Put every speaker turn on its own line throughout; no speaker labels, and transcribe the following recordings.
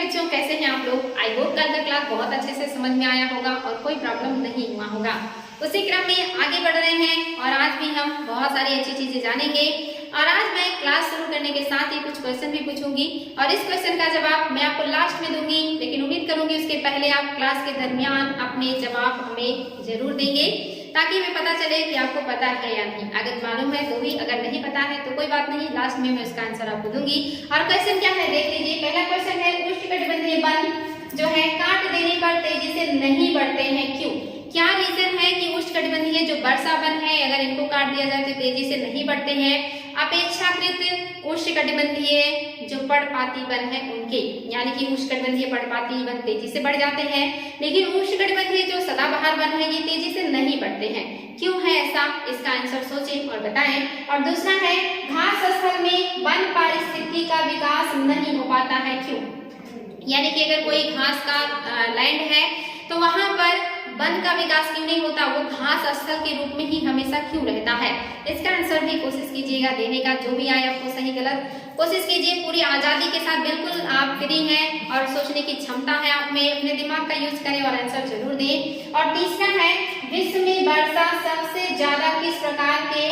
बच्चों, कैसे हैं आप लोग। आई होप कल का क्लास बहुत अच्छे से समझ में आया होगा और कोई प्रॉब्लम नहीं हुआ होगा। उसी क्रम में आगे बढ़ रहे हैं और आज भी हम बहुत सारी अच्छी चीजें जानेंगे। और आज मैं क्लास शुरू करने के साथ ही कुछ क्वेश्चन भी पूछूंगी और इस क्वेश्चन का जवाब मैं आपको लास्ट में दूंगी, लेकिन उम्मीद करूंगी उसके पहले आप क्लास के दरमियान अपने जवाब हमें जरूर देंगे ताकि हमें पता चले कि आपको पता है या नहीं। अगर मालूम है तो भी, अगर नहीं पता है तो कोई बात नहीं, लास्ट में मैं उसका आंसर आपको दूंगी। और क्वेश्चन क्या है देख लीजिए। पहला क्वेश्चन है, उष्णकटिबंधीय वन जो है काट देने पर तेजी से नहीं बढ़ते हैं, क्यों? क्या रीजन है कि उष्णकटिबंधीय जो वर्षा वन है अगर इनको काट दिया जाए तो तेजी से नहीं बढ़ते हैं? अपेक्षाकृत उष्णकटिबंधीय जो पर्णपाती वन है उनके, यानी कि उष्णकटिबंधीय पर्णपाती वन तेजी से बढ़ जाते हैं, लेकिन उष्णकटिबंधीय जो सदाबहार वन है ये तेजी से नहीं बढ़ते हैं। क्यों है ऐसा? इसका आंसर सोचें और बताएं। और दूसरा है, घास स्थल में वन पारिस्थितिकी का विकास नहीं हो पाता है, क्यों? यानी कि अगर कोई घास का लैंड है तो वहां पर वन का विकास क्यों नहीं होता, वो घास स्थल के रूप में ही हमेशा क्यों रहता है? इसका आंसर भी कोशिश कीजिएगा देने का, जो भी आए आपको सही गलत कोशिश कीजिए। पूरी आजादी के साथ बिल्कुल आप फ्री हैं और सोचने की क्षमता है आप में, अपने दिमाग का यूज करें और आंसर जरूर दें। और तीसरा है, विश्व में वर्षा सबसे ज्यादा किस प्रकार के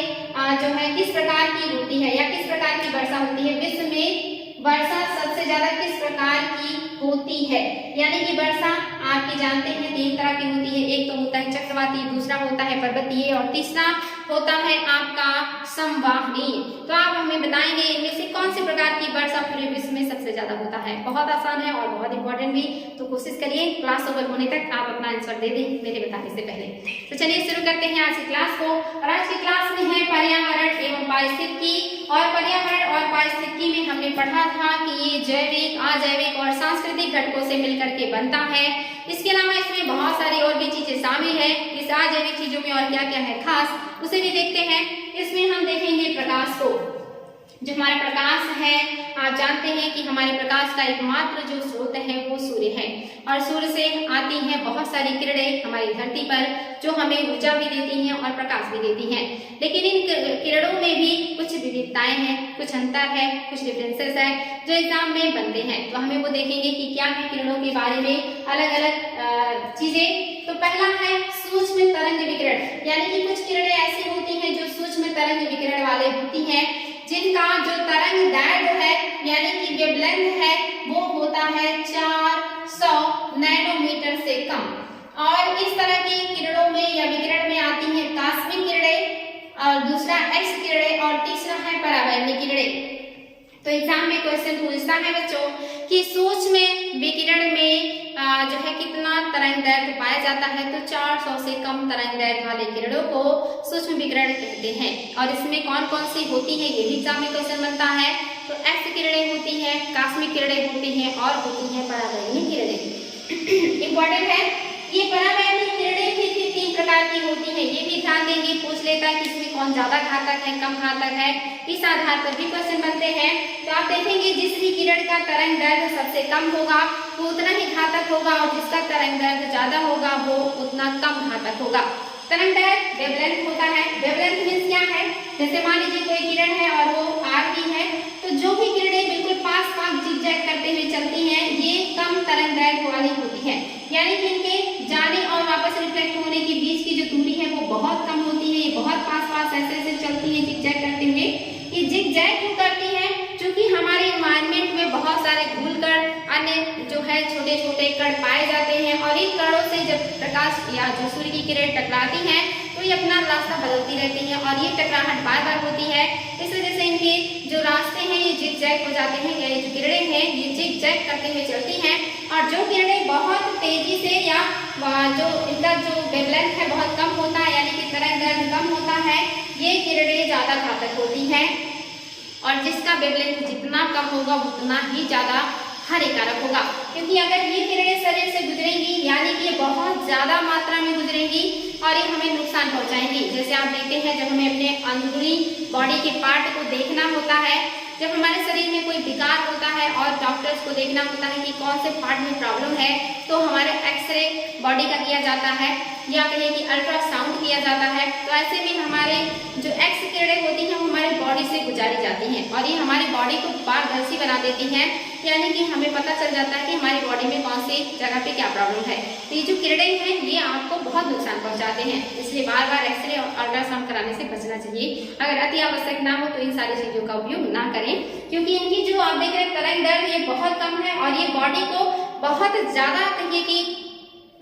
जो है किस प्रकार की होती है या किस प्रकार की वर्षा होती है? विश्व में वर्षा सबसे ज्यादा किस प्रकार की होती है? यानी कि वर्षा आपकी जानते हैं तीन तरह की होती है, एक तो होता है चक्रवाती, दूसरा होता है पर्वतीय और तीसरा होता है आपका संवाहनीय। तो आप हमें बताएंगे इनमें से कौन से प्रकार की वर्षा पूरे विश्व में सबसे ज्यादा होता है। बहुत आसान है और बहुत इंपॉर्टेंट भी, तो कोशिश करिए क्लास ओवर होने तक आप अपना आंसर दे दें मेरे बताने से पहले। तो चलिए शुरू करते हैं आज की क्लास को। और आज की क्लास में है पर्यावरण एवं पारिस्थितिकी। और पर्यावरण और पारिस्थितिकी में हमने पढ़ा था कि ये जैविक, अजैविक और सांस्कृतिक घटकों से मिलकर के बनता है। इसके अलावा इसमें बहुत सारी और भी चीजें शामिल है। इस अजैविक चीजों में और क्या क्या है खास, उसे भी देखते हैं। इसमें हम देखेंगे प्रकाश को। जो हमारा प्रकाश है, आप जानते हैं कि हमारे प्रकाश का एकमात्र जो स्रोत है वो सूर्य है और सूर्य से आती हैं बहुत सारी किरणें हमारी धरती पर जो हमें ऊर्जा भी देती हैं और प्रकाश भी देती हैं। लेकिन इन किरणों में भी कुछ विविधताएं हैं, कुछ अंतर है, कुछ डिफरेंसेस है जो एग्जाम में बनते हैं। तो हमें वो देखेंगे कि क्या है किरणों के बारे में अलग अलग चीजें। तो पहला है सूक्ष्म तरंग विकिरण, यानी कि कुछ किरणें ऐसी होती हैं जो सूक्ष्म तरंग विकिरण वाले होती हैं, जिनका जो तरंग दैर्घ्य है यानी कि वेवलेंथ है वो होता है 400 नैनोमीटर से कम। और इस तरह की किरणों में या विकिरण में आती हैं कास्मिक किरणें और दूसरा एक्स किरणें और तीसरा है परावैंगिक किरणें। तो एग्जाम में क्वेश्चन पूछता है बच्चों कि सूक्ष्म विकिरण में जो है कितना तरंग दैर्घ्य पाया जाता है, तो 400 से कम तरंग दैर्घ्य वाले किरणों को सूक्ष्म विकिरण कहते हैं। और इसमें कौन कौन सी होती है ये भी एग्जाम में क्वेश्चन बनता है। तो एक्स किरणें होती हैं, कास्मिक किरणें होती हैं और होती हैं परावैंगिक किरणें। इंपॉर्टेंट है, ये परावैंगिक किरणें भी तीन प्रकार की होती हैं, ये भी ध्यान देंगे। पूछ लेता है कि इसमें कौन ज्यादा घातक है, कम घातक है, इस आधार पर भी क्वेश्चन बनते हैं। तो आप देखेंगे जिस भी किरण का तरंग दैर्घ्य सबसे कम होगा वो उतना ही घातक होगा और जिसका तरंग दैर्घ्य ज्यादा होगा वो उतना कम घातक होगा। तरंग दैर्घ्य वेवलेंथ होता है। वेवलेंथ मींस क्या है? जैसे मान लीजिए कोई किरण है और वो आर की है, तो जो भी किरणें बिल्कुल पास पास जिगजैग करते हुए चलती हैं ये कम तरंग दैर्घ्य वाली होती है, यानी कि इनके जाने और वापस रिफ्लेक्ट होने के बीच की जो दूरी है वो बहुत कम होती है। ये बहुत पास पास ऐसे ऐसे चलती है जिगजैग करते हुए। ये जिगजैग क्यों करती है? क्योंकि हमारे एनवायरनमेंट में बहुत सारे धूल कण, अन्य जो है छोटे छोटे कण पाए जाते हैं और इन कणों से जब प्रकाश या जो सूर्य की किरण टकराती हैं तो ये अपना रास्ता बदलती रहती हैं और ये टकराहट बार बार होती है। इस वजह से इनके जो रास्ते हैं ये जिगजैग हो जाते हैं, या जो किरणें हैं ये जिगजैग करते हुए चलती हैं। और जो किरणें बहुत तेजी से या जो इनका जो वेवलेंथ है बहुत कम होता है, यानी कि तरंग दैर्घ्य कम होता है, ये किरणें ज्यादा घातक होती हैं। और जिसका वेवलेंथ जितना कम होगा उतना ही ज्यादा हानिकारक होगा, क्योंकि अगर ये किरणें शरीर से गुजरेंगी यानी कि ये बहुत ज्यादा मात्रा में गुजरेंगी और ये हमें नुकसान पहुंचाएंगी। जैसे आप देखते हैं जब हमें अपने अंदरूनी बॉडी के पार्ट को देखना होता है, जब हमारे शरीर में कोई विकार होता है और डॉक्टर्स को देखना होता है कि कौन से पार्ट में प्रॉब्लम है, तो हमारे एक्सरे बॉडी का किया जाता है या कहें कि अल्ट्रासाउंड किया जाता है। तो ऐसे में हमारे जो एक्स किरणें होती हैं वो हमारे बॉडी से गुजारी जाती हैं और ये हमारी बॉडी को पारदर्शी बना देती हैं। यानी कि हमें पता चल जाता है कि हमारी बॉडी में कौन सी जगह पे क्या प्रॉब्लम है। तो ये जो किरणें हैं ये आपको बहुत नुकसान पहुंचाते हैं, इसलिए बार बार एक्सरे और अल्ट्रासाउंड कराने से बचना चाहिए। अगर अति आवश्यक ना हो तो इन सारी चीजों का उपयोग ना करें, क्योंकि इनकी जो आप देख रहे हैं तरंग दैर्घ्य ये बहुत कम है और ये बॉडी को बहुत ज्यादा कहिए कि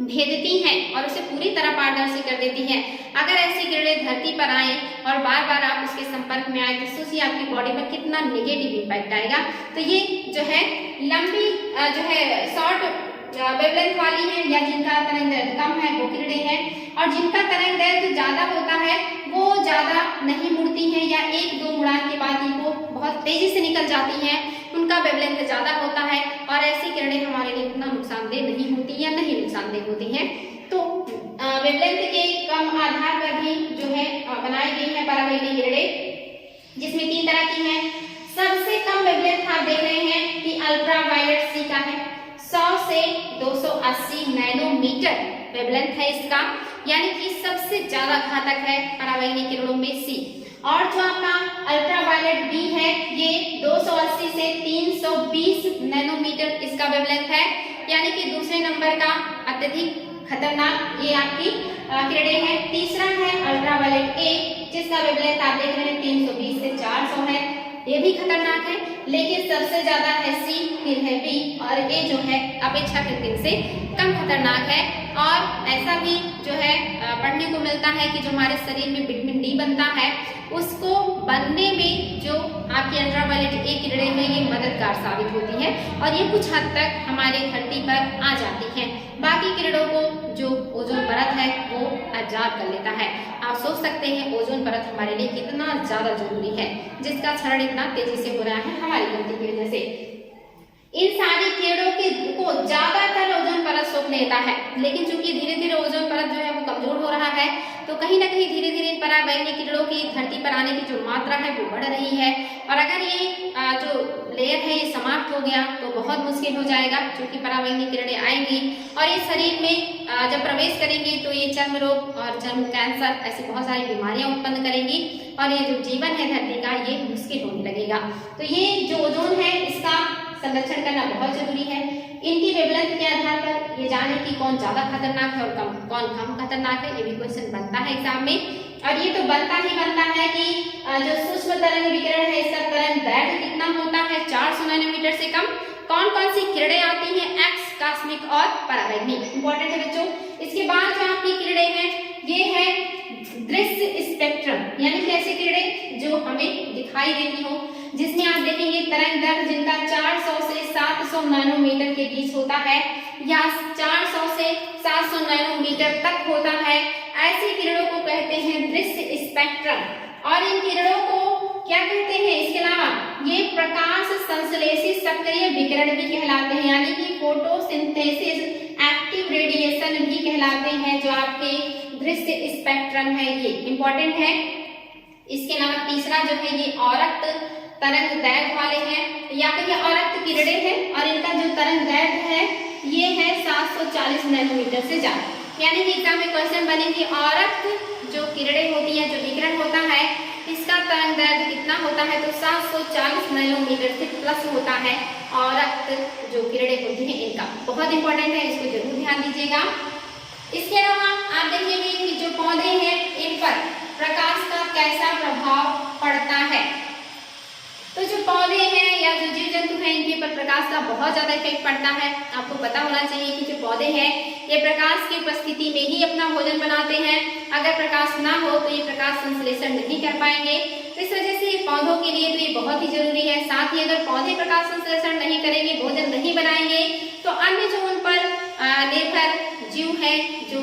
भेदती हैं और उसे पूरी तरह पारदर्शी कर देती हैं। अगर ऐसी किरणें धरती पर आए और बार बार आप उसके संपर्क में आए तो सोचिए आपकी बॉडी पर कितना नेगेटिव इम्पैक्ट आएगा। तो ये जो है लंबी जो है शॉर्ट वेवलेंथ वाली है या जिनका तरंग दैर्घ्य कम है वो किरणें हैं, और जिनका तरंग दैर्घ्य ज्यादा होता है वो ज्यादा नहीं मुड़ती हैं या एक दो उड़ान के बाद ही वो बहुत तेजी से निकल जाती हैं, उनका वेवलेंथ ज्यादा होता है और ऐसी किरणें हमारे लिए उतना नुकसानदेह नहीं होती या नहीं नुकसानदेह होती हैं। तो वेवलेंथ के कम आधार पर भी जो है बनाई गई है पराबैंगनी किरणें, जिसमें 3 तरह की हैं। सबसे कम वेवलेंथ आप देख रहे हैं कि अल्ट्रावायलेट सी का है, 100 से 280 नैनोमीटर वेवलेंथ है इसका, यानी कि सबसे ज्यादा घातक है पराबैंगनी किरणों में सी। और जो आपका अल्ट्रावायलेट बी है ये 280 से 320 नैनोमीटर इसका वेवलेंथ है, यानी कि दूसरे नंबर का अत्यधिक खतरनाक ये आपकी किरणें हैं। तीसरा है अल्ट्रावायलेट ए, जिसका वेवलेंथ आप देख रहे हैं 320 से 400 है, ये भी खतरनाक है, लेकिन सबसे ज्यादा है सी, फिर है बी और ए जो है अपेक्षाकृत इनसे कम खतरनाक है। और ऐसा भी जो है पढ़ने को मिलता है कि जो हमारे शरीर में विटामिन डी बनता है उसको बनने में जो आपकी अल्ट्रावायलेट ए किरणें हैं ये मददगार साबित होती है और ये कुछ हद तक हमारे धरती पर आ जाती हैं। बाकी किरणों को जो ओजोन परत है वो एब्जॉर्ब कर लेता है। आप सोच सकते हैं ओजोन परत हमारे लिए कितना ज्यादा जरूरी है, जिसका क्षरण इतना तेजी से हो रहा है हमारी गलती की वजह से। इन सारी किरणों को ज्यादातर ओजोन परत सोख लेता है, लेकिन चूंकि धीरे धीरे ओजोन परत जो है वो कमजोर हो रहा है तो कहीं ना कहीं धीरे धीरे पराबैंगनी किरणों की धरती पर आने की जो मात्रा है वो बढ़ रही है, और अगर ये जो लेयर है ये समाप्त हो गया तो बहुत मुश्किल हो जाएगा, क्योंकि पराबैंगनी किरणें आएंगी और ये शरीर में जब प्रवेश करेंगी तो ये चर्म रोग और चर्म कैंसर ऐसी बहुत सारी बीमारियां उत्पन्न करेंगी और ये जो जीवन है धरती का ये मुश्किल होने लगेगा। तो ये जो ओजोन है इसका संरक्षण करना बहुत जरूरी है। इनकी वेवलेंथ के आधार पर ये जाने कि कौन ज्यादा खतरनाक है और कौन कम खतरनाक है, ये भी क्वेश्चन बनता है एग्जाम में। और ये तो बनता ही बनता है कि जो सूक्ष्म तरंग विकिरण है इसका तरंग दैर्घ्य कितना होता है, 400 नैनोमीटर से कम। कौन कौन सी किरणें आती हैं, एक्स, कॉस्मिक और पराबैंगनी, इंपॉर्टेंट है बच्चों। इसके बाद जो आपकी किरणें हैं ये है दृश्य स्पेक्ट्रम, यानी कि ऐसी किरणें जो हमें दिखाई देती हो, जिसमें आप देखेंगे तरंग दैर्घ्य जिनका 400 से 700 नैनोमीटर के बीच होता है या 400 से 700 नैनोमीटर तक होता है, ऐसी किरणों को कहते हैं दृश्य स्पेक्ट्रम। और इन किरणों को क्या कहते हैं, इसके अलावा ये प्रकाश संश्लेषी सक्रिय विकिरण भी कहलाते हैं, यानी कि फोटोसिंथेसिस एक्टिव रेडिएशन भी कहलाते हैं, जो आपके दृश्य स्पेक्ट्रम है ये इंपॉर्टेंट है। इसके अलावा तीसरा जो है ये औरक्त तरंग दैर्घ्य वाले हैं या फिर ये औरक्त किरणें हैं और इनका जो तरंग दैर्घ्य है ये है 740 नैनोमीटर से ज्यादा, यानी कि एग्जाम में क्वेश्चन बनेगी औरक्त जो किरणें होती है, जो विकिरण होता है इसका तरंग दैर्घ्य कितना होता है, तो 740 नैनोमीटर से प्लस होता है औरक्त जो किरणें होती हैं इनका। बहुत इंपॉर्टेंट है, इसको जरूर ध्यान दीजिएगा। इसके अलावा आप देखेंगे कि जो पौधे हैं इन पर प्रकाश का कैसा प्रभाव पड़ता है। तो जो पौधे हैं या जो जीव जंतु हैं इनके ऊपर प्रकाश का बहुत ज्यादा इफेक्ट पड़ता है। आपको पता होना चाहिए कि जो पौधे हैं ये प्रकाश की उपस्थिति में ही अपना भोजन बनाते हैं, अगर प्रकाश ना हो तो ये प्रकाश संश्लेषण नहीं कर पाएंगे। तो इस वजह से पौधों के लिए तो ये बहुत ही जरूरी है। साथ ही अगर पौधे प्रकाश संश्लेषण नहीं करेंगे, भोजन नहीं बनाएंगे, तो अन्य जो उन पर निर्भर जीव है, जो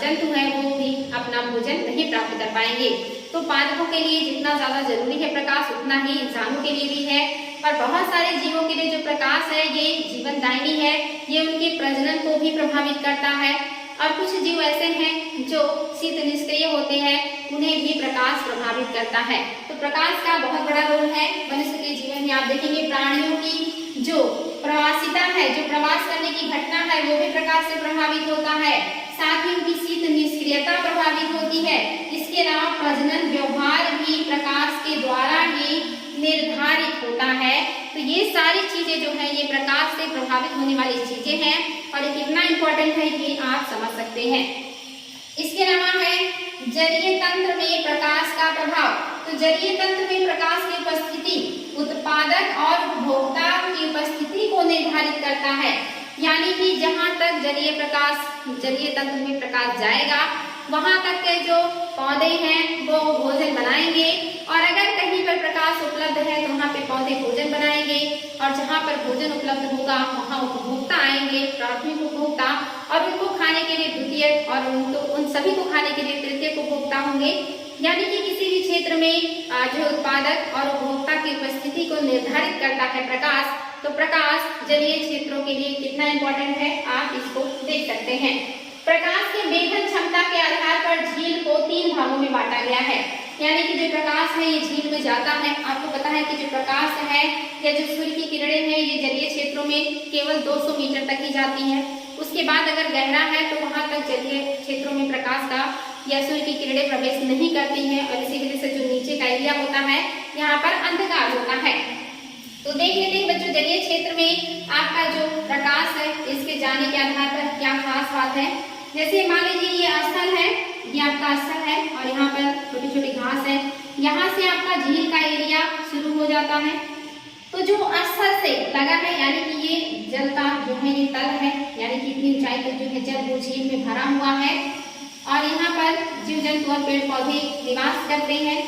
जंतु है, वो भी अपना भोजन नहीं प्राप्त कर पाएंगे। तो पादपों के लिए जितना ज्यादा जरूरी है प्रकाश, उतना ही इंसानों के लिए भी है। और बहुत सारे जीवों के लिए जो प्रकाश है ये जीवनदायिनी है, ये उनके प्रजनन को भी प्रभावित करता है। और कुछ जीव ऐसे हैं जो शीत निष्क्रिय होते हैं, उन्हें भी प्रकाश प्रभावित करता है। तो प्रकाश का बहुत बड़ा रोल है मनुष्य के जीवन में। आप देखेंगे प्राणियों की जो प्रवासिता है, जो प्रवास करने की घटना है, वो भी प्रकाश से प्रभावित होता है। साथ ही उनकी शीत निष्क्रियता प्रभावित होती है। इसके अलावा प्रजनन व्यवहार भी प्रकाश के द्वारा ही निर्धारित होता है। तो ये सारी चीजें जो है ये प्रभावित होने वाली चीजें हैं और ये कितना इम्पोर्टेंट है ये आप समझ सकते हैं। इसके अलावा है जलीय तंत्र में प्रकाश का प्रभाव। तो जलीय तंत्र में प्रकाश की उपस्थिति उत्पादक और उपभोक्ता की उपस्थिति को निर्धारित करता है, यानी कि जहां तक जलीय तंत्र में प्रकाश जाएगा वहां तक के जो पौधे हैं वो भोजन बनाएंगे, और अगर कहीं पर प्रकाश उपलब्ध है तो वहां पे पौधे भोजन बनाएंगे, और जहां पर भोजन उपलब्ध होगा वहां उपभोक्ता आएंगे, प्राथमिक उपभोक्ता, और उनको खाने के लिए द्वितीयक, और उन सभी को खाने के लिए तृतीयक उपभोक्ता होंगे। यानी कि किसी भी क्षेत्र में जो उत्पादक और उपभोक्ता की उपस्थिति को निर्धारित करता है प्रकाश, तो प्रकाश जलीय क्षेत्रों के लिए कितना इम्पोर्टेंट है आप इसको देख सकते हैं। प्रकाश के वेधन क्षमता के आधार पर झील को 3 भागों में बांटा गया है, यानी कि जो प्रकाश है ये झील में जाता है। आपको पता है कि जो प्रकाश है या जो सूर्य की किरणें हैं ये जलीय क्षेत्रों में केवल 200 मीटर तक ही जाती हैं। उसके बाद अगर गहरा है तो वहां तक जलीय क्षेत्रों में प्रकाश का या सूर्य की किरणें प्रवेश नहीं करती हैं, और इसी वजह से जो नीचे का एरिया होता है यहाँ पर अंधकार होता है। तो देख लेते हैं बच्चों जलीय क्षेत्र में आपका जो प्रकाश है इसके जाने के आधार पर क्या खास बात है। जैसे मान लीजिए ये स्थल है, ये आपका स्थल है, और यहाँ पर छोटी छोटी घास है, यहाँ से आपका झील का एरिया शुरू हो जाता है। तो जो स्थल से लगा है यानी कि ये जल का जो है ये तल है, यानी कि इतनी ऊंचाई पर जो है जल वो झील में भरा हुआ है, और यहाँ पर जीव जंतु और पेड़ पौधे निवास करते हैं।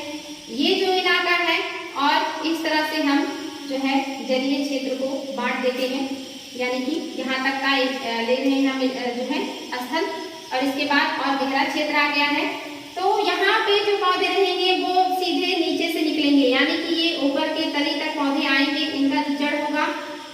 ये जो इलाका है, और इस तरह से हम जो है जलीय क्षेत्र को बांट देते हैं, यानी कि यहाँ तक का ले रहे हैं हम जो है स्थल, और इसके बाद और गहरा क्षेत्र आ गया है। तो यहाँ पे जो पौधे रहेंगे वो सीधे नीचे से निकलेंगे, यानी कि ये ऊपर के तली तक पौधे आएंगे, इनका जो जड़ होगा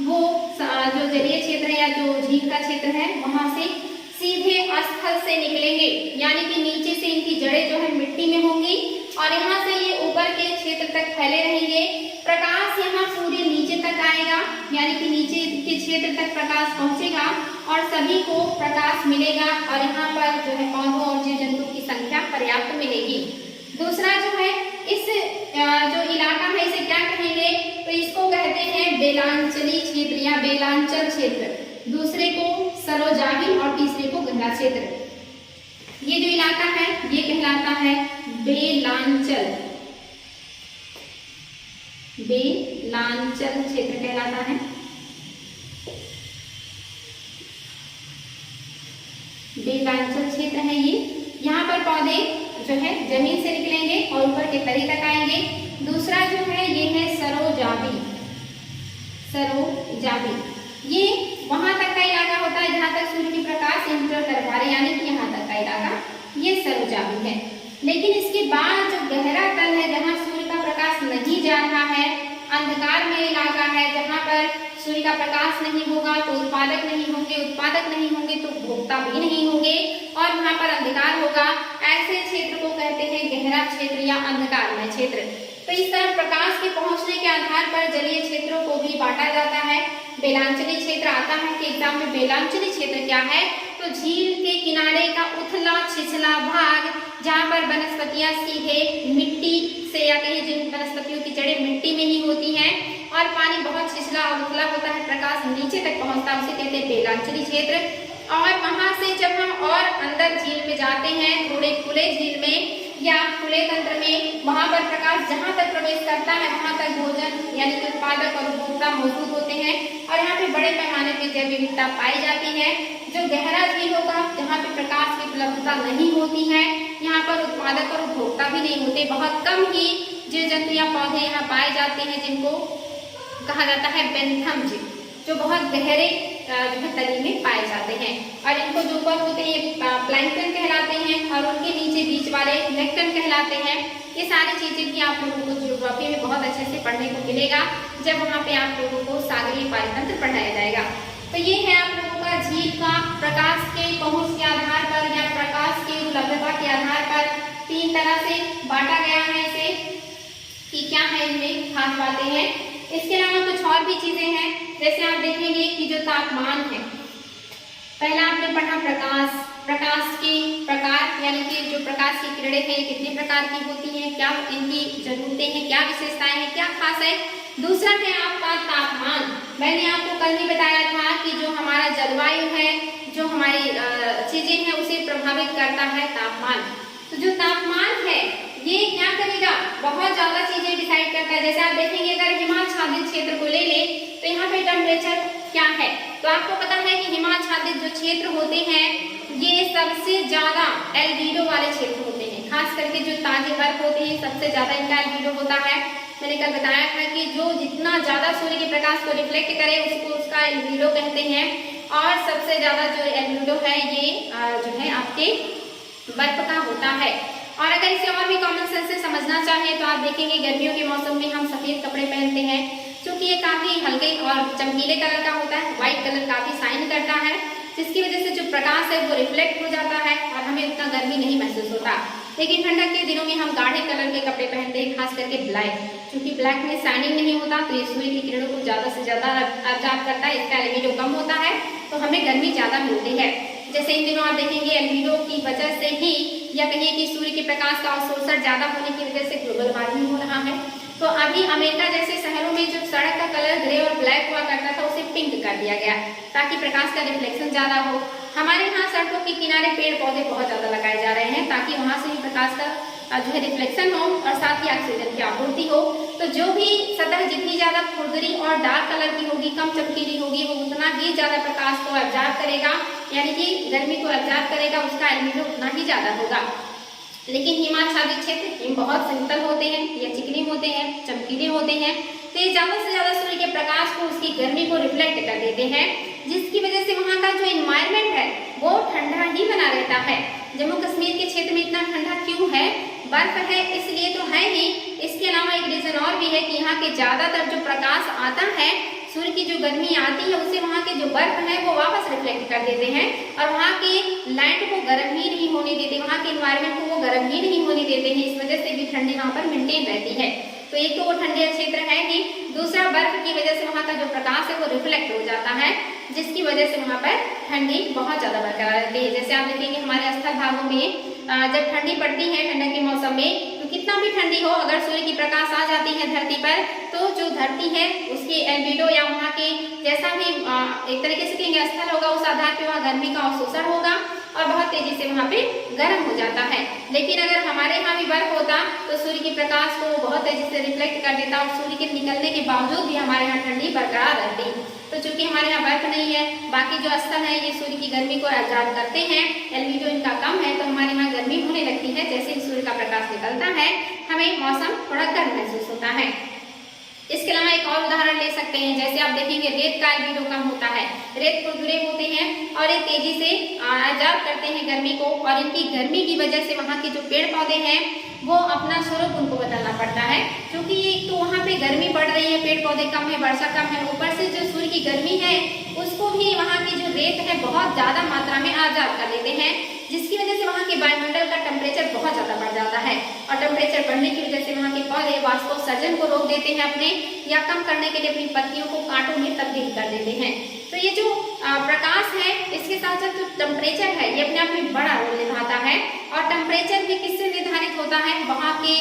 वो जो जलीय क्षेत्र या जो झील का क्षेत्र है वहां से सीधे स्थल से निकलेंगे, यानी कि नीचे से इनकी जड़ें जो है मिट्टी में होंगी, और यहाँ से ये ऊपर के क्षेत्र तक फैले रहेंगे। प्रकाश यहाँ सूर्य नीचे तक आएगा, यानी कि नीचे के क्षेत्र तक प्रकाश पहुंचेगा और सभी को प्रकाश मिलेगा, और यहाँ पर जो है पौधों और जीव जंतु की संख्या पर्याप्त मिलेगी। दूसरा जो है इस जो इलाका है इसे क्या कहेंगे, तो इसको कहते हैं बेलांचली क्षेत्र या बेलांचल क्षेत्र, दूसरे को सरोजावी और तीसरे को गहरा क्षेत्र। ये जो इलाका है ये कहलाता है बेलांचल क्षेत्र कहलाता है। बेलांचल क्षेत्र है ये, यहाँ पर पौधे जो है जमीन से निकलेंगे और ऊपर के तली तक आएंगे। दूसरा जो है ये है सरोजावी, ये वहां तक का इलाका होता है जहां तक सूर्य की प्रकाश इंटर कर पा रहे, यानी कि यहाँ तक का इलाका ये सरोजावी है। लेकिन इसके बाद जो गहरा तल है जहाँ सूर्य का प्रकाश नहीं जा रहा है, अंधकार में इलाका है जहाँ पर सूर्य का प्रकाश नहीं होगा तो उत्पादक नहीं होंगे तो उपभोक्ता भी नहीं होंगे, और वहाँ पर अंधकार होगा, ऐसे क्षेत्र को कहते हैं गहरा क्षेत्र या अंधकारमय क्षेत्र। तो इस तरह प्रकाश के पहुंचने के आधार पर जलीय क्षेत्रों को भी बांटा जाता है। बेलांचली क्षेत्र आता है कि एग्जाम में बेलांचली क्षेत्र क्या है, तो झील के किनारे का उथला छिछला भाग जहाँ पर वनस्पतियां सीधे मिट्टी से या कहीं जिन वनस्पतियों की जड़ें मिट्टी में ही होती हैं और पानी बहुत छिछला और उथला होता है, प्रकाश नीचे तक पहुंचता है, उसे कहते हैं बेलांचली क्षेत्र। और वहां से जब हम और अंदर झील में जाते हैं, थोड़े खुले झील में या खुले तंत्र में, वहां पर प्रकाश जहां तक प्रवेश करता है वहां तक भोजन यानी कि उत्पादक और उपभोक्ता मौजूद होते हैं, और यहाँ पे बड़े पैमाने पे जैव विविधता पाई जाती है। जो गहरा झील होगा जहाँ पे प्रकाश की उपलब्धता नहीं होती है, यहाँ पर उत्पादक और उपभोक्ता भी नहीं होते, बहुत कम ही जीव जंतु या पौधे यहाँ पाए जाते हैं जिनको कहा जाता है बेंथम जीव, जो बहुत गहरे जो है तली में पाए जाते हैं, और इनको जो ऊपर होते हैं ये प्लैंकटन कहलाते हैं, और उनके नीचे बीच वाले प्लैंकटन कहलाते हैं। ये सारी चीजें भी आप लोगों को ज्योग्राफी में बहुत अच्छे से पढ़ने को मिलेगा जब वहाँ पे आप लोगों को सागरीय पारितंत्र पढ़ाया जाएगा। तो ये है आप लोगों का झील का प्रकाश के पहुंच के आधार पर या प्रकाश की उपलब्धता के आधार पर 3 तरह से बांटा गया है इसे, कि क्या है इनमें खास बातें हैं। इसके अलावा कुछ और भी चीजें हैं, जैसे आप देखेंगे कि जो तापमान है, पहला आपने पढ़ा प्रकाश के प्रकार, यानी कि जो प्रकाश की किरणें हैं ये कितने प्रकार की होती हैं, क्या इनकी जरूरतें हैं, क्या विशेषताएं हैं, क्या खास है। दूसरा है आपका तापमान। मैंने आपको कल भी बताया था कि जो हमारा जलवायु है, जो हमारी चीजें हैं, उसे प्रभावित करता है तापमान। तो जो तापमान है ये क्या करेगा, बहुत ज्यादा चीजें डिसाइड करता है। जैसे आप देखेंगे अगर हिमाच्छादित क्षेत्र को ले ले तो यहाँ पे टेम्परेचर क्या है, तो आपको पता है कि हिमाच्छादित जो क्षेत्र होते हैं ये सबसे ज्यादा एल्बिडो वाले क्षेत्र होते हैं। खास करके जो ताजे बर्फ होते हैं सबसे ज्यादा इनका एल्बिडो होता है। मैंने कल बताया था कि जो जितना ज्यादा सूर्य के प्रकाश को रिफ्लेक्ट करे उसको उसका एल्बिडो कहते हैं। और सबसे ज्यादा जो एल्बिडो है ये जो है आपके बर्फ का होता है। और अगर इसे और भी कॉमन सेंस से समझना चाहे तो आप देखेंगे गर्मियों के मौसम में हम सफेद कपड़े पहनते हैं, क्योंकि ये काफी हल्के और चमकीले कलर का होता है। व्हाइट कलर काफी शाइन करता है, जिसकी वजह से जो प्रकाश है वो रिफ्लेक्ट हो जाता है और हमें उतना गर्मी नहीं महसूस होता। लेकिन ठंडक के दिनों में हम गाढ़े कलर के कपड़े पहनते हैं, खास करके ब्लैक। क्योंकि ब्लैक में शाइनिंग नहीं होता तो ये सूर्य की किरणों को ज्यादा से ज्यादा अब्जॉर्ब करता है, इसका एल्बिडो कम होता है तो हमें गर्मी ज्यादा मिलती है। जैसे इन दिनों आप देखेंगे एल्बिडो की वजह से ही, या कहिए कि सूर्य के प्रकाश का अवशोषण ज्यादा होने की वजह से ग्लोबल वार्मिंग हो रहा है। तो अभी अमेरिका जैसे शहरों में जो सड़क का कलर ग्रे और ब्लैक हुआ करता था उसे पिंक कर दिया गया ताकि प्रकाश का रिफ्लेक्शन ज्यादा हो। हमारे यहाँ सड़कों के किनारे पेड़ पौधे बहुत ज्यादा लगाए जा रहे हैं ताकि वहां से भी प्रकाश का जो है रिफ्लेक्शन हो और साथ ही ऑक्सीजन की आपूर्ति हो। तो जो भी सतह जितनी ज्यादा खुरदरी और डार्क कलर की होगी, कम चमकीली होगी, वो उतना ही ज्यादा प्रकाश को अब्जॉर्ब करेगा, यानी कि गर्मी को अब्जॉर्ब करेगा, उसका एल्बिडो उतना ही ज्यादा होगा। लेकिन हिमाच्छादित क्षेत्र बहुत शीतल होते हैं, या चिकने होते हैं, चमकीले होते हैं, तो ये ज्यादा से ज्यादा सूर्य के प्रकाश को, उसकी गर्मी को रिफ्लेक्ट कर देते हैं, जिसकी वजह से वहाँ का जो एनवायरमेंट है वो ठंडा ही बना रहता है। जम्मू कश्मीर के क्षेत्र में इतना ठंडा क्यों है, बर्फ है इसलिए तो है ही। इसके अलावा एक रीजन और भी है कि यहाँ के ज्यादातर जो प्रकाश आता है, सूर्य की जो गर्मी आती है उसे वहाँ के जो बर्फ है वो वापस रिफ्लेक्ट कर देते हैं और वहाँ के लैंड को गर्म ही नहीं होने देते, वहाँ के एनवायरमेंट को वो गर्म ही नहीं होने देते हैं। इस वजह से भी ठंडी वहाँ पर मेंटेन रहती है। तो एक तो वो ठंडे क्षेत्र है ही, दूसरा बर्फ की वजह से वहाँ का जो प्रकाश है वो रिफ्लेक्ट हो जाता है, जिसकी वजह से वहाँ पर ठंडी बहुत ज्यादा बरकरार रहती है। जैसे आप देखेंगे हमारे स्थल भागों में जब ठंडी पड़ती है ठंडक के मौसम में, तो कितना भी ठंडी हो, अगर सूर्य की प्रकाश आ जाती है धरती पर तो जो धरती है उसकी एल्बिडो या वहाँ के जैसा भी एक तरीके से कहेंगे स्थल होगा, उस आधार पे वहाँ गर्मी का अवशोषण होगा और बहुत तेजी से वहाँ पे गर्म हो जाता है। लेकिन अगर हमारे यहाँ भी बर्फ होता तो सूर्य के प्रकाश को बहुत तेजी से रिफ्लेक्ट कर देता और सूर्य के निकलने के बावजूद भी हमारे यहाँ ठंडी बरकरार रहती। तो चूंकि हमारे यहाँ बर्फ नहीं है, बाकी जो स्थल है ये सूर्य की गर्मी को एब्जॉर्ब करते हैं, एल्बिडो इनका कम है, तो हमारे यहाँ गर्मी होने लगती है। जैसे ही सूर्य का प्रकाश निकलता है हमें मौसम थोड़ा गर्म महसूस होता है। इसके अलावा एक और उदाहरण ले सकते हैं, जैसे आप देखेंगे रेत का एल्बिडो कम होता है, रेत खुरदुरे होते हैं और ये तेजी से एब्जॉर्ब करते हैं गर्मी को, और इनकी गर्मी की वजह से वहाँ के जो पेड़ पौधे हैं वो अपना स्वरूप उनको बदलना पड़ता है, क्योंकि एक तो वहाँ पे गर्मी बढ़ रही है, पेड़ पौधे कम है, वर्षा कम है, ऊपर से जो सूर्य की गर्मी है उसको भी वहाँ की जो रेत है बहुत ज्यादा मात्रा में एब्जॉर्ब कर लेते हैं, जिसकी वजह से वहाँ के वायुमंडल का टेम्परेचर बहुत ज्यादा बढ़ जाता है। और टेम्परेचर बढ़ने की वजह से वहाँ के पौधे वाष्पोत्सर्जन को रोक देते हैं अपने, या कम करने के लिए अपनी पत्तियों को कांटों में तब्दील कर देते हैं। तो ये जो प्रकाश है इसके साथ साथ जो टेम्परेचर है ये अपने आप में बड़ा रोल निभाता है। और टेम्परेचर भी किससे निर्धारित होता है, वहाँ के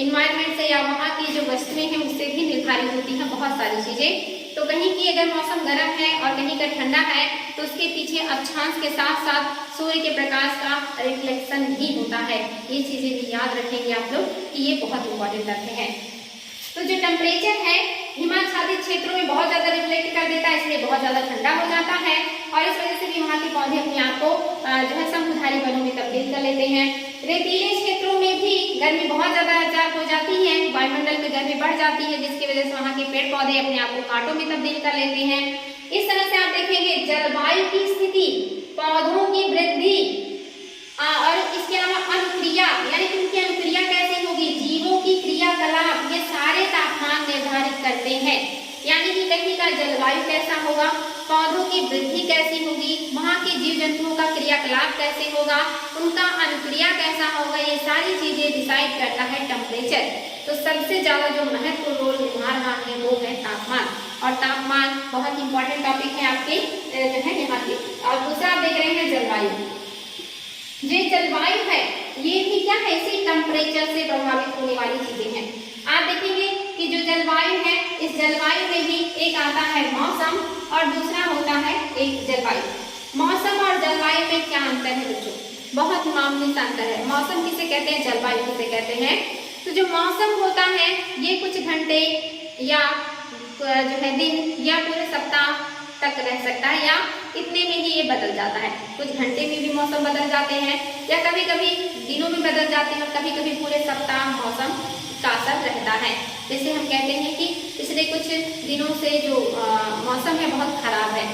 एनवायरमेंट से या वहाँ की जो वस्तुएं हैं उससे भी निर्धारित होती हैं बहुत सारी चीजें। तो कहीं की अगर मौसम गर्म है और कहीं का ठंडा है तो उसके पीछे अक्षांश के साथ साथ सूर्य के प्रकाश का रिफ्लेक्शन भी होता है। ये चीजें भी याद रखेंगे आप लोग कि ये बहुत इंपॉर्टेंट तथ्य है। तो जो टेम्परेचर है हिमाच्छादित क्षेत्रों में बहुत ज्यादा रिफ्लेक्ट कर देता है, इसलिए बहुत ज्यादा ठंडा हो जाता है और इस वजह से भी वहाँ के पौधे अपने आप को जो है समुद्री वनों में तब्दील कर लेते हैं। रेतीले क्षेत्रों में भी गर्मी बहुत ज्यादा एब्जॉर्ब हो जाती है, वायुमंडल में गर्मी बढ़ जाती है, जिसकी वजह से वहाँ के पेड़ पौधे अपने आप को कांटों में तब्दील कर लेते हैं। इस तरह से आप देखेंगे जलवायु की स्थिति, पौधों की वृद्धि और इसके अलावा अनुक्रिया, यानी कि उनकी अनुक्रिया कैसे होगी, जीवों की क्रियाकलाप, ये सारे तापमान निर्धारित करते हैं। यानी कि कहीं का जलवायु कैसा होगा, पौधों की वृद्धि कैसी होगी, वहाँ के जीव जंतुओं का क्रियाकलाप कैसे होगा, उनका अनुक्रिया कैसा होगा, ये सारी चीजें डिसाइड करता है टेम्परेचर। तो सबसे ज्यादा जो महत्वपूर्ण रोल निभा रहा है वो है तापमान, और तापमान बहुत इंपॉर्टेंट टॉपिक है आपके जो है यहाँ के। और दूसरा आप देख रहे हैं जलवायु। जो जलवायु है ये भी क्या है, इसी टेम्परेचर से प्रभावित होने वाली चीजें हैं। आप देखेंगे कि कि जो जलवायु है, इस जलवायु में भी एक आता है मौसम और दूसरा होता है एक जलवायु। मौसम और जलवायु में क्या अंतर है बच्चों? बहुत मामूली सा अंतर है। मौसम किसे कहते हैं, जलवायु किसे कहते हैं? तो जो मौसम होता है ये कुछ घंटे या जो है दिन या पूरे सप्ताह तक रह सकता है, या इतने में ही ये बदल जाता है। कुछ घंटे में भी मौसम बदल जाते हैं या कभी कभी दिनों में बदल जाते हैं और कभी कभी पूरे सप्ताह मौसम का असर रहता है। जैसे हम कहते हैं कि पिछले कुछ दिनों से जो मौसम है बहुत खराब है।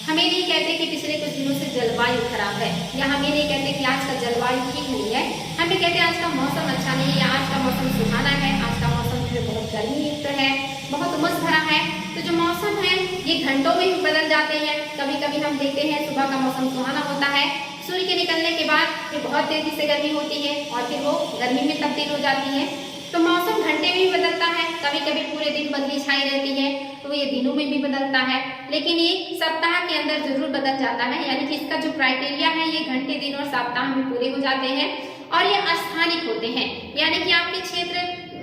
हमें नहीं कहते कि पिछले कुछ दिनों से जलवायु खराब है, या हमें नहीं कहते कि आज का जलवायु ठीक नहीं है। हमें कहते हैं आज का मौसम अच्छा नहीं है, या आज का मौसम सुहाना है, आज का मौसम जो बहुत गर्मी युक्त है, बहुत उमस भरा है। तो जो मौसम है ये घंटों में भी बदल जाते हैं। कभी कभी हम देखते हैं सुबह का मौसम सुहाना होता है, सूर्य के निकलने के बाद फिर बहुत तेजी से गर्मी होती है और फिर वो गर्मी में तब्दील हो जाती है। तो मौसम घंटे में भी बदलता है, कभी कभी पूरे दिन बदली छाई रहती है, तो ये दिनों में भी बदलता है, लेकिन ये सप्ताह के अंदर जरूर बदल जाता है। यानी कि इसका जो क्राइटेरिया है ये घंटे, दिन और सप्ताह में पूरे हो जाते हैं और ये स्थानिक होते हैं। यानी कि आपके क्षेत्र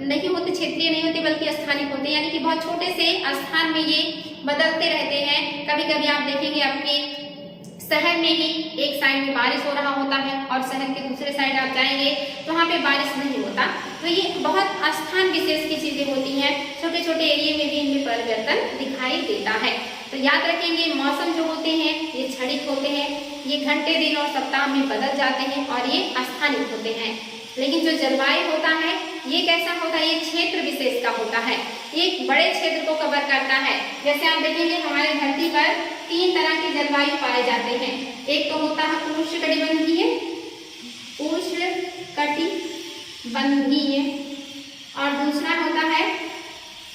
नहीं होते, क्षेत्रीय नहीं होते, बल्कि स्थानिक होते हैं। यानी कि बहुत छोटे से स्थान में ये बदलते रहते हैं। कभी कभी आप देखेंगे आपके शहर में ही एक साइड में बारिश हो रहा होता है और शहर के दूसरे साइड आप जाएंगे तो वहाँ पे बारिश नहीं होता। तो ये बहुत स्थान विशेष की चीजें होती हैं, छोटे छोटे एरिया में भी इनमें परिवर्तन दिखाई देता है। तो याद रखेंगे मौसम जो होते हैं ये क्षणिक होते हैं, ये घंटे, दिन और सप्ताह में बदल जाते हैं और ये स्थानिक होते हैं। लेकिन जो जलवायु होता है ये कैसा होता है, ये क्षेत्र विशेष का होता है, ये बड़े क्षेत्र को कवर करता है। जैसे आप देखेंगे हमारे धरती पर 3 तरह के जलवायु पाए जाते हैं। एक तो होता है उष्णकटिबंधीय और दूसरा होता है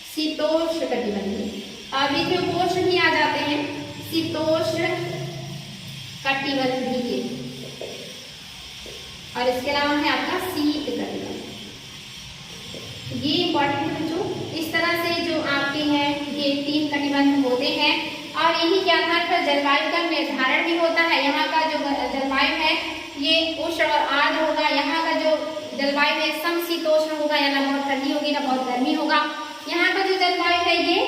शीतोष्णकटिबंधीय। और बीच में उष्ण भी आ जाते हैं, शीतोष्ण कटिबंधीय, और इसके अलावा है आपका शीत कटिबंध। ये इंपॉर्टेंट है बच्चों। इस तरह से जो आपके हैं ये 3 कटिबंध होते हैं और इन्हीं के आधार पर जलवायु का निर्धारण भी होता है। यहाँ का जो जलवायु है ये उष्ण और आर्द्र होगा, यहाँ का जो जलवायु है समशीतोष्ण होगा, या ना बहुत ठंडी होगी ना बहुत गर्मी होगा। यहाँ का जो जलवायु है ये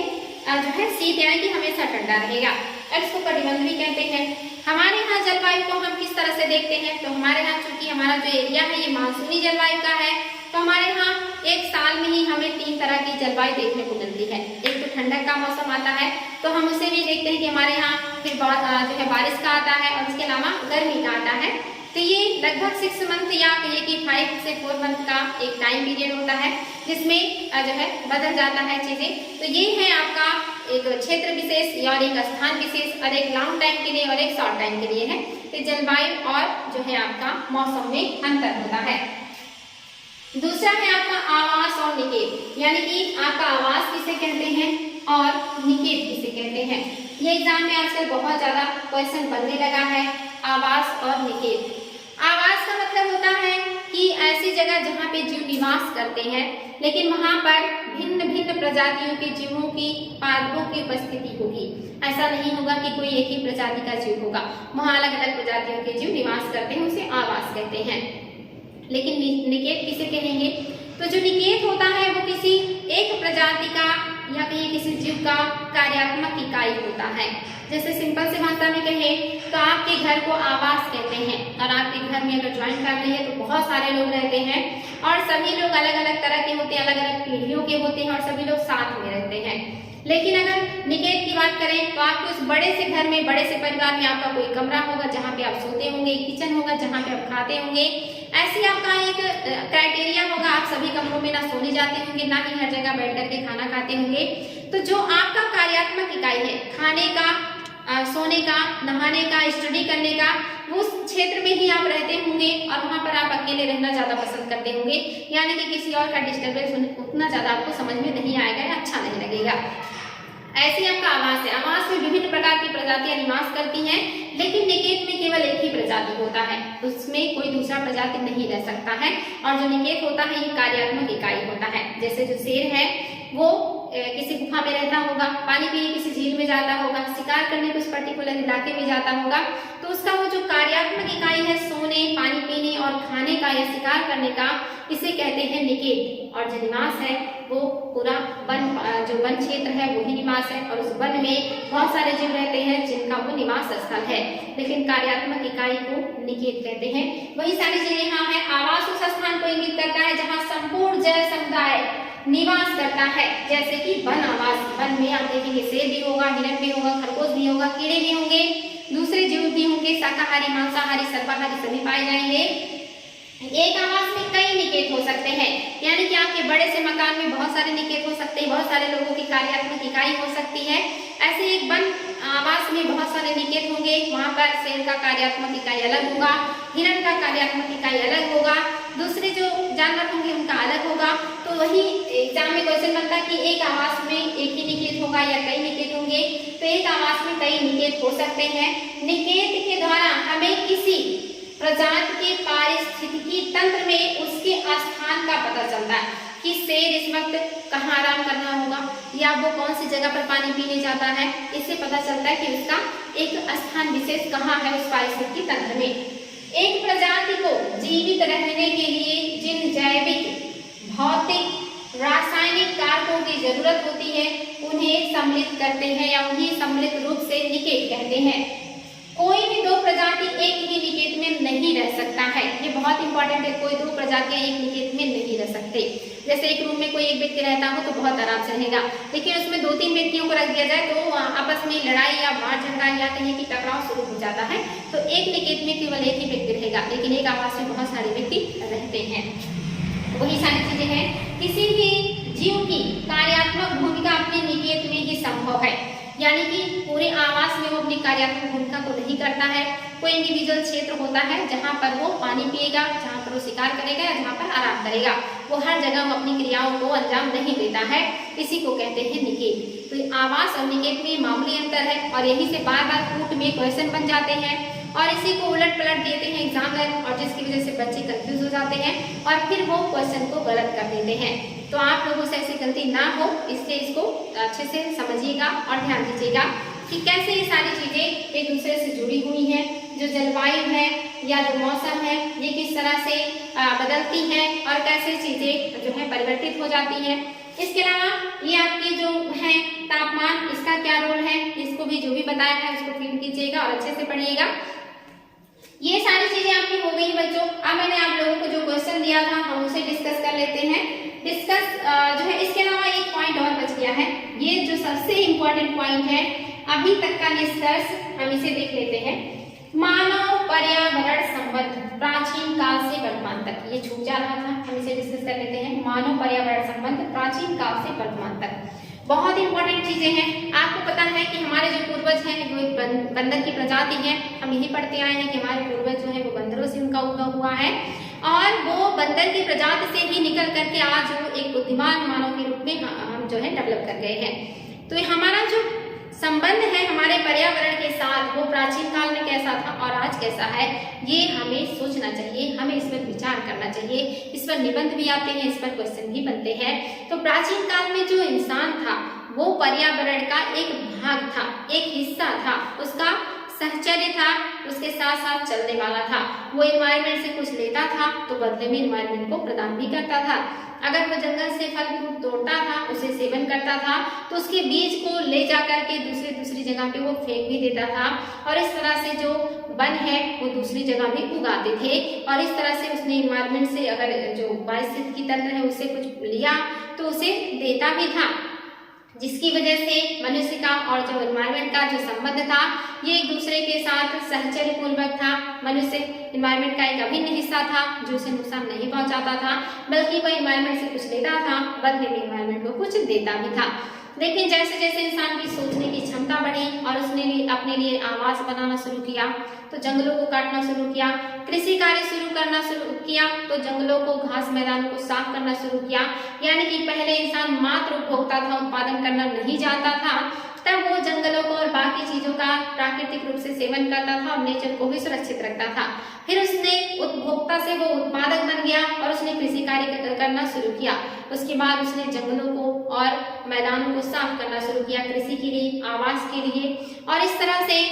जो है शीत, यानी कि हमेशा ठंडा रहेगा, इसको कटिबंध भी कहते हैं। हमारे यहाँ जलवायु को हम किस तरह से देखते हैं, तो हमारे यहाँ चूंकि हमारा जो एरिया है ये मानसूनी जलवायु का है, तो हमारे यहाँ एक साल में ही हमें 3 तरह की जलवायु देखने को मिलती है। एक तो ठंडक का मौसम आता है, तो हम उसे भी देखते हैं कि हमारे यहाँ फिर जो है बारिश का आता है और उसके अलावा गर्मी का आता है। तो ये लगभग 6 मंथ या कहिए कि 5 से 4 मंथ का एक टाइम पीरियड होता है जिसमें जो है बदल जाता है चीजें। तो ये है आपका एक क्षेत्र विशेष और एक स्थान विशेष, और एक लॉन्ग टाइम के लिए और एक शॉर्ट टाइम के लिए है। तो जलवायु और जो है आपका मौसम में अंतर होता है। दूसरा है आपका आवास और निकेत, यानी कि आपका आवास किसे कहते हैं और निकेत किसे कहते हैं। ये एग्जाम में आजकल बहुत ज्यादा क्वेश्चन बनने लगा है, आवास और निकेत। आवास का मतलब होता है कि ऐसी जगह जहाँ पे जीव निवास करते हैं, लेकिन वहाँ पर भिन्न भिन्न प्रजातियों के जीवों की पादपों की उपस्थिति होगी। ऐसा नहीं होगा कि कोई एक ही प्रजाति का जीव होगा, वहाँ अलग अलग प्रजातियों के जीव निवास करते हैं, उसे आवास कहते हैं। लेकिन निकेत किसे कहेंगे, तो जो निकेत होता है वो किसी एक प्रजाति का या कहीं किसी जीव का कार्यात्मक इकाई होता है। जैसे सिंपल से भाषा में कहे तो आपके घर को आवास कहते हैं, और आपके घर में अगर ज्वाइंट फैमिली है तो बहुत सारे लोग रहते हैं और सभी लोग अलग अलग तरह के होते हैं, अलग अलग पीढ़ियों के होते हैं और सभी लोग साथ में रहते हैं। लेकिन अगर निकेत की बात करें तो आपके उस बड़े से घर में, बड़े से परिवार में आपका कोई कमरा होगा जहाँ पे आप सोते होंगे, किचन होगा जहाँ पे आप खाते होंगे। ऐसे आपका एक क्राइटेरिया होगा, आप सभी कमरों में ना सोने जाते होंगे, ना ही हर जगह बैठ करके खाना खाते होंगे। तो जो आपका कार्यात्मक इकाई है, खाने का, सोने का, नहाने का, स्टडी करने का, उस क्षेत्र में ही आप रहते होंगे और वहां पर आप अकेले रहना ज्यादा पसंद करते होंगे। यानी कि किसी और का डिस्टर्बेंस उतना ज्यादा आपको समझ में नहीं आएगा या अच्छा नहीं लगेगा। ऐसी आपका आवास है। आवास में विभिन्न प्रकार की प्रजातियां निवास करती हैं, लेकिन निकेत में केवल एक ही प्रजाति होता है, उसमें कोई दूसरा प्रजाति नहीं रह सकता है। और जो निकेत होता है ये कार्यात्मक इकाई होता है। जैसे जो शेर है वो किसी गुफा में रहता होगा, पानी पीने किसी झील में जाता होगा, शिकार करने कुछ पर्टिकुलर इलाके में जाता होगा, तो उसका वो जो कार्यात्मक इकाई है सोने, पानी पीने और खाने का या शिकार करने का, इसे कहते हैं निकेत। और जो निवास है वो पूरा जो वन क्षेत्र है वही निवास है, और उस वन में बहुत सारे जीव रहते हैं जिनका वो निवास स्थल है, लेकिन कार्यात्मक इकाई को निकेत कहते हैं। वही सारी चीजें यहाँ है। आवास उस स्थान को इंगित करता है जहाँ संपूर्ण जैव समुदाय निवास करता है, जैसे कि वन आवास। वन में आप देखेंगे शेर भी होगा, हिरण भी होगा, खरगोश भी होगा, कीड़े भी होंगे, दूसरे जीव भी होंगे, शाकाहारी, मांसाहारी, सर्वाहारी सभी पाए जाएंगे। एक आवास में कई निकेत हो सकते हैं, यानी कि आपके बड़े से मकान में बहुत सारे निकेत हो सकते हैं, बहुत सारे लोगों की कार्यात्मक इकाई हो सकती है। ऐसे एक वन आवास में बहुत सारे निकेत होंगे, वहां पर शेर का कार्यात्मक इकाई अलग होगा, हिरण का कार्यात्मक इकाई अलग होगा, दूसरे जो जानवर होंगे उनका अलग होगा। तो वही एग्जाम में क्वेश्चन बनता है कि एक आवास में एक ही निकेत होगा या कई निकेत होंगे, तो एक आवास में कई निकेत हो सकते हैं। निकेत के द्वारा हमें किसी प्रजाति के पारिस्थितिकी तंत्र में उसके स्थान का पता चलता है कि शेर इस वक्त कहाँ आराम करना होगा या वो कौन सी जगह पर पानी पीने जाता है। इससे पता चलता है कि उसका एक स्थान विशेष कहाँ है उस पारिस्थितिकी तंत्र में। एक प्रजाति को जीवित रहने के लिए जिन जैविक, भौतिक, रासायनिक कारकों की जरूरत होती है उन्हें सम्मिलित करते हैं या उन्हें सम्मिलित रूप से निकेत कहते हैं। कोई भी दो प्रजाति एक ही निकेत में नहीं रह सकता है, ये बहुत इंपॉर्टेंट है। कोई दो प्रजातियां एक निकेत में नहीं रह सकते। जैसे एक रूम में कोई एक व्यक्ति रहता हो तो बहुत आराम से रहेगा, लेकिन उसमें दो तीन व्यक्तियों को रख दिया जाए तो आपस में लड़ाई या मार झगड़ा या कहीं की टकराव शुरू हो जाता है। तो एक निकेत में केवल एक ही व्यक्ति रहेगा, लेकिन एक आवास में बहुत सारे व्यक्ति रहते हैं। वही सारी चीजें हैं। किसी भी जीव की कार्यात्मक भूमिका अपने निकेत में ही संभव है, यानी कि पूरे आवास में वो अपनी कार्यात्मक भूमिका को नहीं करता है। कोई इंडिविजुअल क्षेत्र होता है जहाँ पर वो पानी पिएगा, जहाँ पर वो शिकार करेगा या जहाँ पर आराम करेगा, वो हर जगह वो अपनी क्रियाओं को अंजाम नहीं देता है। इसी को कहते हैं निकेत। तो आवास और निकेत में मामूली अंतर है, और यही से बार बार कूट में क्वेश्चन बन जाते हैं और इसी को उलट पलट देते हैं एग्जामिनर, और जिसकी वजह से बच्चे कंफ्यूज हो जाते हैं और फिर वो क्वेश्चन को गलत कर देते हैं। तो आप लोगों से ऐसी गलती ना हो, इसलिए इसको अच्छे से समझिएगा और ध्यान दीजिएगा कि कैसे ये सारी चीजें एक दूसरे से जुड़ी हुई हैं। जो जलवायु है या जो मौसम है ये किस तरह से बदलती हैं और कैसे चीजें जो है परिवर्तित हो जाती हैं। इसके अलावा ये आपके जो है तापमान, इसका क्या रोल है, इसको भी जो भी बताया है उसको फीड कीजिएगा और अच्छे से पढ़िएगा। ये सारी चीजें आपकी हो गई बच्चों। अब मैंने आप लोगों को जो क्वेश्चन दिया था हम उसे डिस्कस कर लेते हैं। डिस्कस जो है, इसके अलावा एक पॉइंट और बच गया है, ये जो सबसे इम्पोर्टेंट पॉइंट है अभी तक का निष्कर्ष, हम इसे देख लेते हैं। मानव पर्यावरण संबंध प्राचीन काल से वर्तमान तक, ये छूट जा रहा था, हम इसे डिस्कस कर लेते हैं। मानव पर्यावरण संबंध प्राचीन काल से वर्तमान तक, बहुत इंपॉर्टेंट चीजें हैं। आपको पता है कि हमारे जो पूर्वज हैं वो एक बंदर की प्रजाति है। हम यही पढ़ते आए हैं कि हमारे पूर्वज जो है वो बंदरों से उनका उद्भव हुआ है, और वो बंदर की प्रजाति से ही निकल करके आज वो एक बुद्धिमान मानव के रूप में हम जो है डेवलप कर गए हैं। तो हमारा जो संबंध है हमारे पर्यावरण के साथ वो प्राचीन काल में कैसा था और आज कैसा है, ये हमें सोचना चाहिए, हमें इस पर विचार करना चाहिए। इस पर निबंध भी आते हैं, इस पर क्वेश्चन भी बनते हैं। तो प्राचीन काल में जो इंसान था वो पर्यावरण का एक भाग था, एक हिस्सा था, उसका सहचर्य था, उसके साथ साथ चलने वाला था। वो एनवायरनमेंट से कुछ लेता था तो बदले में एनवायरनमेंट को प्रदान भी करता था। अगर वो जंगल से फल फ्रूट तोड़ता था, उसे सेवन करता था, तो उसके बीज को ले जा करके दूसरी जगह पे वो फेंक भी देता था, और इस तरह से जो वन है वो दूसरी जगह भी उगाते थे। और इस तरह से उसने एनवायरनमेंट से अगर जो पारिस्थितिकी तंत्र है उससे कुछ लिया तो उसे देता भी था, जिसकी वजह से मनुष्य का और जो एनवायरनमेंट का जो संबंध था ये एक दूसरे के साथ सहचर्य पूर्वक था। मनुष्य एनवायरनमेंट का एक अभिन्न हिस्सा था जो उसे नुकसान नहीं पहुंचाता था, बल्कि वह एनवायरनमेंट से कुछ लेता था, बदले में एनवायरनमेंट को कुछ देता भी था। लेकिन जैसे जैसे इंसान की सोचने की क्षमता बढ़ी और उसने अपने लिए आवास बनाना शुरू किया तो जंगलों को काटना शुरू किया, कृषि कार्य शुरू करना शुरू किया तो जंगलों को, घास मैदानों को साफ करना शुरू किया। यानी कि पहले इंसान मात्र उपभोक्ता था, उत्पादन करना नहीं जानता था, तब वो जंगलों को और बाकी चीजों का प्राकृतिक रूप से सेवन करता था और नेचर को भी सुरक्षित रखता था। फिर उसने उपभोक्ता से वो उत्पादक बन गया और उसने कृषि कार्य करना शुरू किया। उसके बाद उसने जंगलों को और मैदानों को साफ करना शुरू किया कृषि के लिए, आवास के लिए, और इस तरह से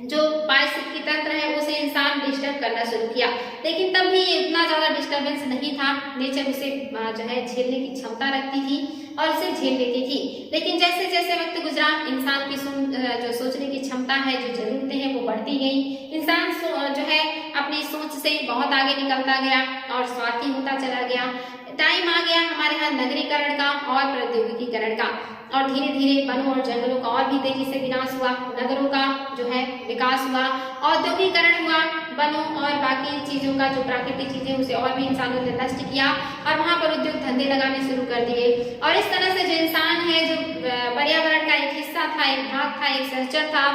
जो पारिस्थितिकी तंत्र है उसे इंसान डिस्टर्ब करना शुरू किया। लेकिन तब भी ये इतना ज्यादा डिस्टर्बेंस नहीं था, नेचर उसे जो है झेलने की क्षमता रखती थी और उसे झेल लेती थी। लेकिन जैसे जैसे वक्त गुजरा, इंसान की जो सोचने की क्षमता है, जो जरूरतें हैं वो बढ़ती गई। इंसान जो है अपनी सोच से बहुत आगे निकलता गया और स्वार्थी होता चला गया। टाइम आ गया हमारे यहाँ नगरीकरण का और प्रौद्योगिकीकरण का, और धीरे धीरे वनों और जंगलों का और भी तेजी से विनाश हुआ, नगरों का जो है विकास हुआ, औद्योगिकरण हुआ, वनों और बाकी चीजों का जो प्राकृतिक चीजें उसे और भी इंसानों ने नष्ट किया और वहां पर उद्योग धंधे लगाने शुरू कर दिए। और इस तरह से जो इंसान है, जो पर्यावरण का एक हिस्सा था, एक भाग था, एक सहचर था,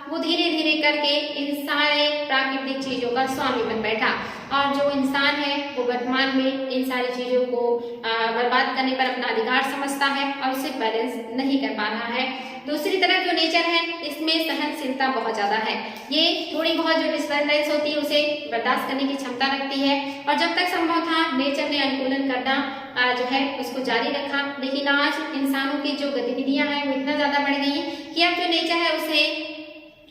वो धीरे धीरे करके इन सारे प्राकृतिक चीजों का स्वामी बन बैठा। और जो इंसान है वो वर्तमान में इन सारी चीजों को बर्बाद करने पर अपना अधिकार समझता है और उसे बैलेंस नहीं कर पा रहा है। दूसरी तरफ जो नेचर है इसमें सहनशीलता बहुत ज्यादा है, ये थोड़ी बहुत जो डिस्टर्बेंस होती है उसे बर्दाश्त करने की क्षमता रखती है। और जब तक संभव था नेचर ने अनुकूलन करना जो है उसको जारी रखा। लेकिन आज इंसानों की जो गतिविधियां हैं वो इतना ज्यादा बढ़ गई कि अब जो नेचर है उसे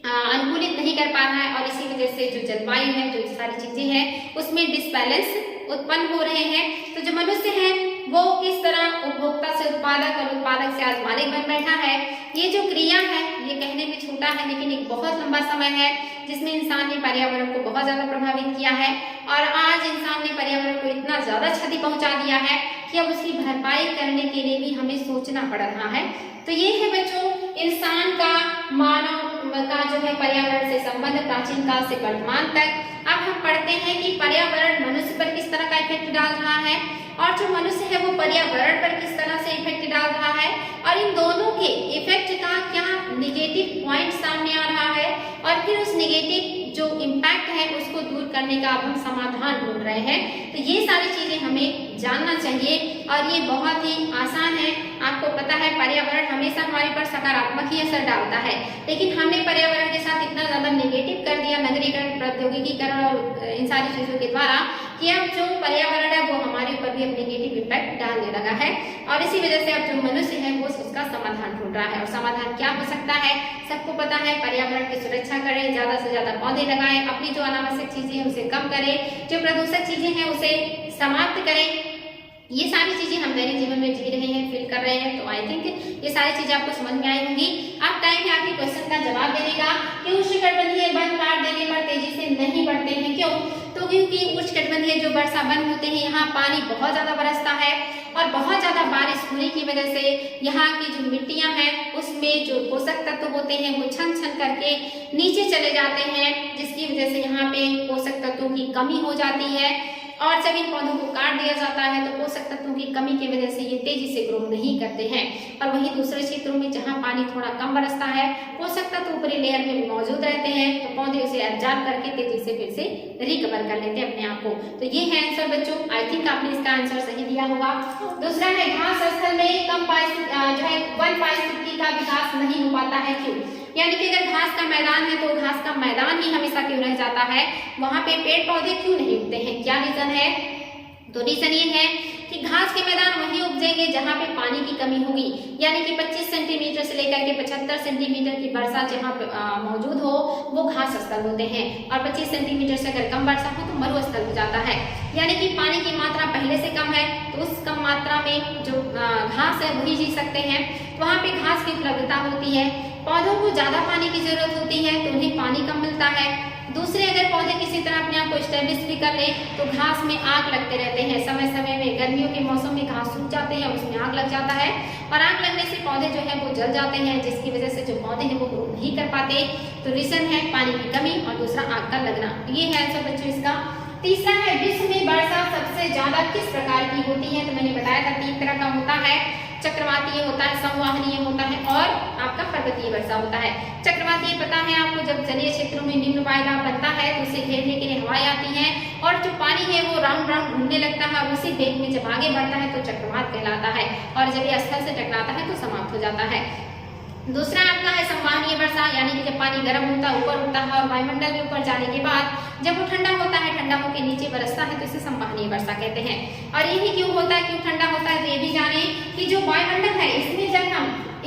अनुकूलित नहीं कर पा रहा है और इसी वजह से जो जलवायु है, जो सारी चीजें हैं उसमें डिसबैलेंस उत्पन्न हो रहे हैं। तो जो मनुष्य है वो किस तरह उपभोक्ता से उत्पादक और उत्पादक से आज मालिक बन बैठा है, ये जो क्रिया है ये कहने में छोटा है लेकिन एक बहुत लंबा समय है जिसमें इंसान ने पर्यावरण को बहुत ज्यादा प्रभावित किया है। और आज इंसान ने पर्यावरण को इतना ज्यादा क्षति पहुंचा दिया है कि अब उसकी भरपाई करने के लिए भी हमें सोचना पड़ रहा है। तो ये है बच्चों इंसान का, मानव का जो है पर्यावरण से संबंध प्राचीन काल से वर्तमान तक। अब हम पढ़ते हैं कि पर्यावरण मनुष्य पर किस तरह का इफेक्ट डाल रहा है और जो मनुष्य है वो पर्यावरण पर किस तरह से इफेक्ट डाल रहा है और इन दोनों के इफेक्ट का क्या निगेटिव पॉइंट सामने आ रहा है और फिर उस निगेटिव जो इम्पैक्ट है उसको दूर करने का अब हम समाधान ढूंढ रहे हैं। तो ये सारी चीजें हमें जानना चाहिए और ये बहुत ही आसान है। आपको पता है पर्यावरण हमेशा हमारे पर सकारात्मक ही असर डालता है, लेकिन हमने पर्यावरण के साथ इतना ज्यादा नेगेटिव कर दिया नगरीकरण, प्रौद्योगिकीकरण और इन सारी चीजों के द्वारा कि अब जो पर्यावरण है वो हमारे ऊपर भी अब नेगेटिव इम्पैक्ट डालने लगा है। और इसी वजह से अब जो मनुष्य है वो उसका समाधान ढूंढ रहा है। और समाधान क्या हो सकता है, सबको पता है, पर्यावरण की सुरक्षा करें, ज्यादा से ज्यादा पौधे लगाएं, अपनी जो अनावश्यक चीजें हैं उसे कम करें, जो प्रदूषक चीजें हैं उसे समाप्त करें। ये सारी चीजें हम दैनिक जीवन में जी रहे हैं, फील कर रहे हैं। तो आई थिंक ये सारी चीजें आपको समझ में आई होंगी। अब टाइम है आपके क्वेश्चन का जवाब देने का कि उष्णकटिबंधीय वन काट देने पर तेजी से नहीं बढ़ते हैं, क्यों? तो क्योंकि उष्णकटिबंधीय जो वर्षा वन होते हैं यहाँ पानी बहुत ज्यादा बरसता है और बहुत ज्यादा बारिश होने की वजह से यहाँ की जो मिट्टियां हैं उसमें जो पोषक तत्व होते हैं वो छन छन करके नीचे चले जाते हैं, जिसकी वजह से यहाँ पे पोषक तत्वों की कमी हो जाती है। और जब इन पौधों को काट दिया जाता है तो पोषक तत्वों की कमी की वजह से ये तेजी से ग्रो नहीं करते हैं। और वहीं दूसरे क्षेत्रों में जहाँ पानी थोड़ा कम बरसता है, पोषक तत्व ऊपरी लेयर में मौजूद रहते हैं, तो पौधे उसे एब्जॉर्ब करके तेजी से फिर से रिकवर कर लेते हैं अपने आप को। तो ये है आंसर बच्चों। आई थिंक आपने इसका आंसर सही दिया होगा। दूसरा है घास स्थल में कम जो है वन पारिस्थितिकी का विकास नहीं हो पाता है, क्यों? यानी कि अगर घास का मैदान है तो घास का मैदान ही हमेशा क्यों रह जाता है, वहां पे पेड़ पौधे क्यों नहीं उगते हैं? क्या रीजन है? तो रीजन ये है कि घास के मैदान वहीं उपजेंगे जहां पे पानी की कमी होगी, यानी कि 25 सेंटीमीटर से लेकर के 75 सेंटीमीटर की वर्षा जहां मौजूद हो वो घास स्थल होते हैं। और 25 सेंटीमीटर से अगर कम वर्षा हो तो मरुस्थल हो जाता है, यानी कि पानी की मात्रा पहले से कम है तो उस कम मात्रा में जो घास है वही जी सकते हैं। वहां पे घास की उपलब्धता होती है। पौधों को ज्यादा पानी की जरूरत होती है तो उन्हें पानी कम मिलता है। दूसरे अगर पौधे किसी तरह अपने आप को स्टेब्लिश भी कर ले तो घास में आग लगते रहते हैं। समय समय में गर्मियों के मौसम में घास सूख जाते हैं, उसमें आग लग जाता है और आग लगने से पौधे जो है वो जल जाते हैं, जिसकी वजह से जो पौधे हैं वो ग्रो नहीं कर पाते। तो रीजन है पानी की कमी और दूसरा आग का लगना। ये है आंसर बच्चों इसका। तीसरा है विश्व में वर्षा सबसे ज्यादा किस प्रकार की होती है? तो मैंने बताया था 3 तरह का होता है, चक्रवातीय होता है, संवहनीय होता है और आपका पर्वतीय वर्षा होता है। चक्रवातीय पता है आपको, जब जलीय क्षेत्रों में निम्न वायुदाब बनता है तो उसे घेरने के लिए हवाएं आती हैं और जो पानी है वो राउंड राउंड घूमने लगता है और उसी वेग में जब आगे बढ़ता है तो चक्रवात कहलाता है और जब ये स्थल से टकराता है तो समाप्त हो जाता है। दूसरा आपका है संवहनीय वर्षा, यानी कि जब पानी गर्म होता है ऊपर उठता है और वायुमंडल में ऊपर जाने के बाद जब वो ठंडा होता है, ठंडा होकर नीचे बरसता है, तो इसे संवहनीय वर्षा कहते हैं। और यही क्यों होता है, क्यों ठंडा होता है, तो ये भी जाने कि जो वायुमंडल है इसमें जब हम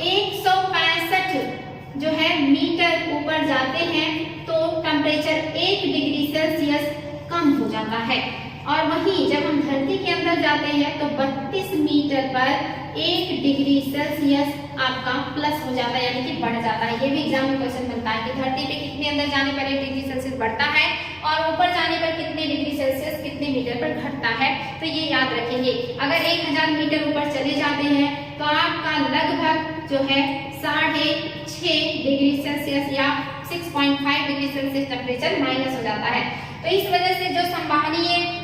165 जो है मीटर ऊपर जाते हैं तो टेम्परेचर 1 डिग्री सेल्सियस कम हो जाता है, और वहीं जब हम धरती के अंदर जाते हैं तो 32 मीटर पर 1 डिग्री सेल्सियस आपका प्लस हो जाता है, यानी कि बढ़ जाता है। ये भी एग्जाम में क्वेश्चन बनता है कि धरती पे कितने अंदर जाने पर 1 डिग्री सेल्सियस बढ़ता है और ऊपर जाने पर कितने डिग्री सेल्सियस कितने मीटर पर घटता है, तो ये याद रखेंगे। अगर 1000 मीटर ऊपर चले जाते हैं तो आपका लगभग जो है 6.5 डिग्री सेल्सियस या 6.5 डिग्री सेल्सियस टेम्परेचर माइनस हो जाता है। तो इस वजह से जो संवहनीय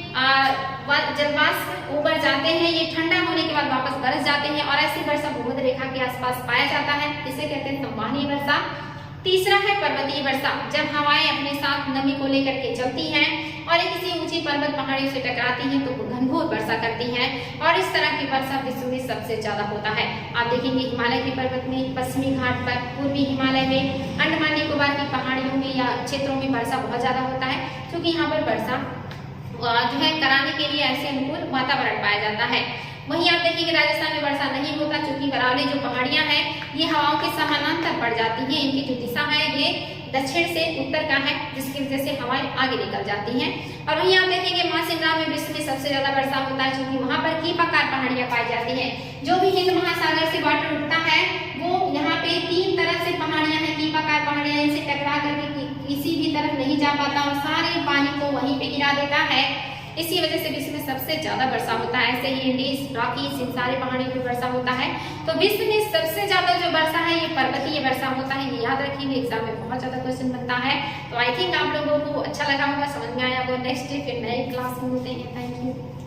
जलवाष्प ऊपर जाते हैं, ये ठंडा होने के बाद वापस बरस जाते हैं, और ऐसी वर्षा भूमध्य रेखा के आसपास पाया जाता है, इसे कहते हैं संवहनीय वर्षा। तीसरा है पर्वतीय वर्षा, जब हवाएं अपने साथ नमी को लेकर के चलती हैं और ये किसी ऊंची पर्वत पहाड़ियों से टकराती हैं तो घनघोर वर्षा करती हैं, और इस तरह की वर्षा विश्व में सबसे ज्यादा होता है। आप देखेंगे हिमालय के पर्वत में, पश्चिमी घाट पर, पूर्वी हिमालय में, अंडमान निकोबार की पहाड़ियों में या क्षेत्रों में वर्षा बहुत ज्यादा होता है, क्योंकि यहाँ पर वर्षा जो है कराने के लिए ऐसे अनुकूल वातावरण पाया जाता है। वहीं आप देखेंगे राजस्थान में वर्षा नहीं होता, क्योंकि करावली जो पहाड़ियां हैं ये हवाओं के समानांतर पड़ जाती हैं, इनकी जो दिशा है ये दक्षिण से उत्तर का है, जिसकी वजह से हवाएं आगे निकल जाती हैं। और वहीं आप देखेंगे मौसिन राम में विश्व में सबसे ज्यादा वर्षा होता है, क्योंकि वहां पर कीपाकार पहाड़ियां पाई जाती हैं। जो भी हिंद महासागर से वाटर उठता है वो यहाँ पे 3 तरह से पहाड़ियां हैं, कीपाकार पहाड़ियां, इनसे टकरा करके किसी भी तरफ नहीं जा पाता और सारे पानी को वहीं पे गिरा देता है। इसी वजह से विश्व में सबसे ज्यादा वर्षा होता है। ऐसे ही इंडीज, रॉकीज, इन सारे पहाड़ियों पर वर्षा होता है। तो विश्व में सबसे ज्यादा जो वर्षा है ये पर्वतीय वर्षा होता है, ये याद रखिए, एग्जाम में बहुत ज्यादा क्वेश्चन बनता है। तो आई थिंक आप लोगों को अच्छा लगा होगा, समझ में आया होगा। नेक्स्ट डे फिर नए क्लास में मिलते हैं। Thank you.